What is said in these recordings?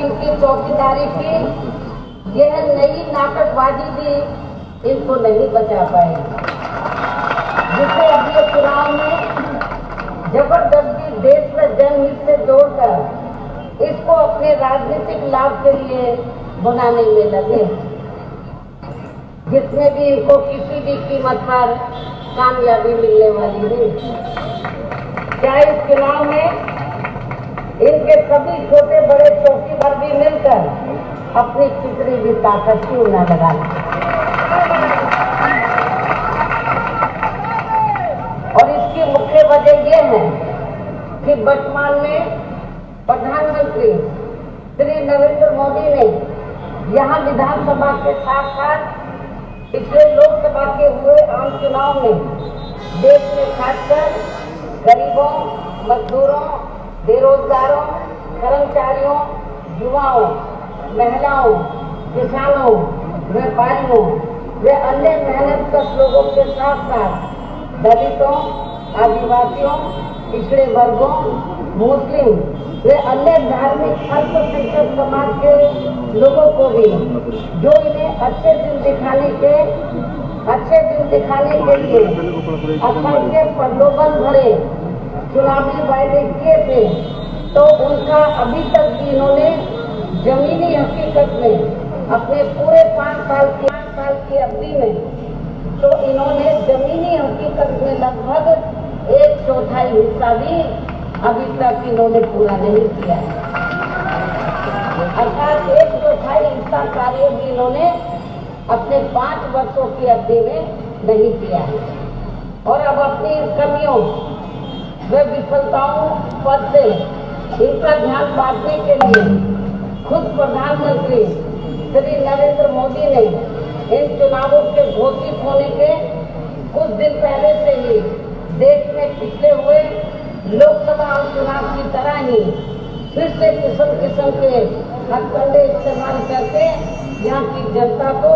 इनकी चौकीदारी की, यह नई नाटकबाजी भी इनको नहीं बचा पाएगी, जिसे अगले चुनाव में जबरदस्ती देश में जनहित से जोड़कर इसको अपने राजनीतिक लाभ के लिए बनाने में लगे, जिसमें भी इनको किसी भी कीमत पर कामयाबी मिलने वाली नहीं। क्या इस चुनाव में इनके सभी छोटे बड़े चौकीदार भी मिलकर अपनी कितनी भी ताकत क्यों न लगा लें? और इसकी मुख्य वजह यह है कि वर्तमान में प्रधानमंत्री श्री नरेंद्र मोदी ने यहाँ विधानसभा के साथ साथ पिछले लोकसभा के हुए आम चुनाव में देश में खासकर गरीबों, मजदूरों, बेरोजगारों, कर्मचारियों, युवाओं, महिलाओं, किसानों, व्यापारियों व अन्य मेहनतकश लोगों के साथ साथ दलितों, आदिवासियों, पिछड़े वर्गों, मुस्लिम वे अन्य धार्मिक अल्पसंख्यक समाज के लोगों को भी, जो इन्हें अच्छे दिन दिखाने के लिए असंख्य प्रलोभन भरे चुनावी वायदे किए थे, तो उनका अभी तक भी इन्होंने जमीनी हकीकत में अपने पूरे 5 साल की अवधि में तो इन्होंने जमीनी हकीकत में लगभग 1/4 हिस्सा भी अभी तक इन्होंने पूरा नहीं किया है। अर्थात 1/4 हिस्सा कार्य भी इन्होंने अपने 5 वर्षों की अवधि में नहीं किया है। और अब अपनी कमियों व विफलताओं पर से इनका ध्यान बांटने के लिए खुद प्रधानमंत्री श्री नरेंद्र मोदी ने इन चुनावों के घोषित होने के कुछ दिन पहले से ही देश में पिछले हुए लोकसभा चुनाव की तरह ही फिर से किस्म के हथकंडे इस्तेमाल करके यहाँ की जनता को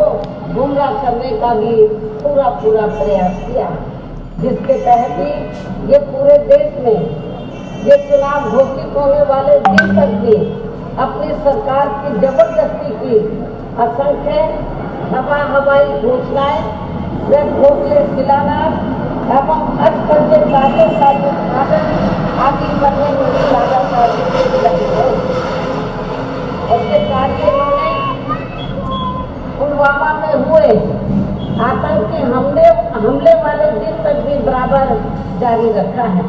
गुमराह करने का भी पूरा प्रयास किया, जिसके तहत ही ये पूरे देश में ये चुनाव घोषित होने वाले दिन तक भी अपनी सरकार की जबरदस्ती की असंख्य हवाई घोषणाएं व खोखले शिलान्यास एवं अटकलते कार्यों का उत्पादन आदि करने में भी लगे है। ऐसे कार्य इन्होंने पुलवामा में हुए आतंकी हमले वाले दिन तक भी बराबर जारी रखा है,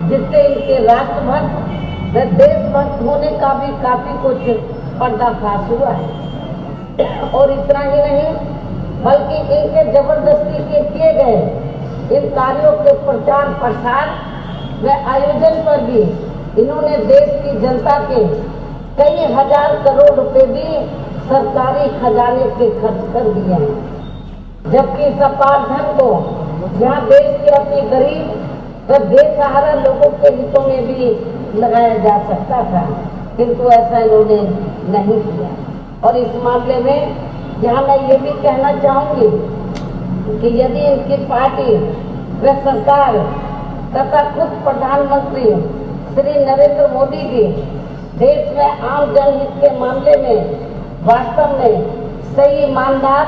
जिससे इनके राष्ट्रभक्त व देशभक्त होने का भी काफी कुछ पर्दाफाश हुआ है। और इतना ही नहीं, बल्कि इनके जबरदस्ती के किए गए इन कार्यों के प्रचार प्रसार व आयोजन पर भी इन्होंने देश की जनता के कई हजार करोड़ रुपए भी सरकारी खजाने के खर्च कर दिए हैं, जबकि इस अपार धन को यहाँ देश के अपने गरीब व बेसहारा लोगों के हितों में भी लगाया जा सकता था, किंतु ऐसा इन्होंने नहीं किया। और इस मामले में यहाँ मैं ये भी कहना चाहूंगी कि यदि इनकी पार्टी व सरकार तथा खुद प्रधानमंत्री श्री नरेंद्र मोदी जी देश में आम जनहित के मामले में वास्तव में सही, ईमानदार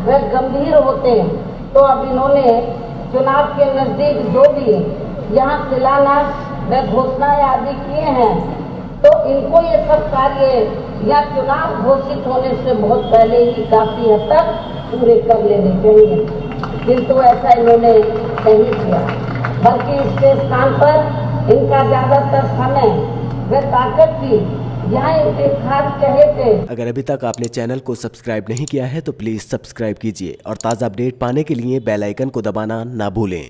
व गंभीर होते, तो अब इन्होंने चुनाव के नजदीक जो भी यहाँ शिलान्यास व घोषणाएं आदि किए हैं, तो इनको ये सब कार्य या चुनाव घोषित होने से बहुत पहले ही काफी हद तक पूरे कर लेने चाहिए, किंतु ऐसा इन्होंने नहीं किया, बल्कि इसके स्थान पर इनका ज्यादातर समय व ताकत भी यहाँ इनके खास चहेते। अगर अभी तक आपने चैनल को सब्सक्राइब नहीं किया है तो प्लीज सब्सक्राइब कीजिए और ताज़ा अपडेट पाने के लिए बेल आइकन को दबाना ना भूलें।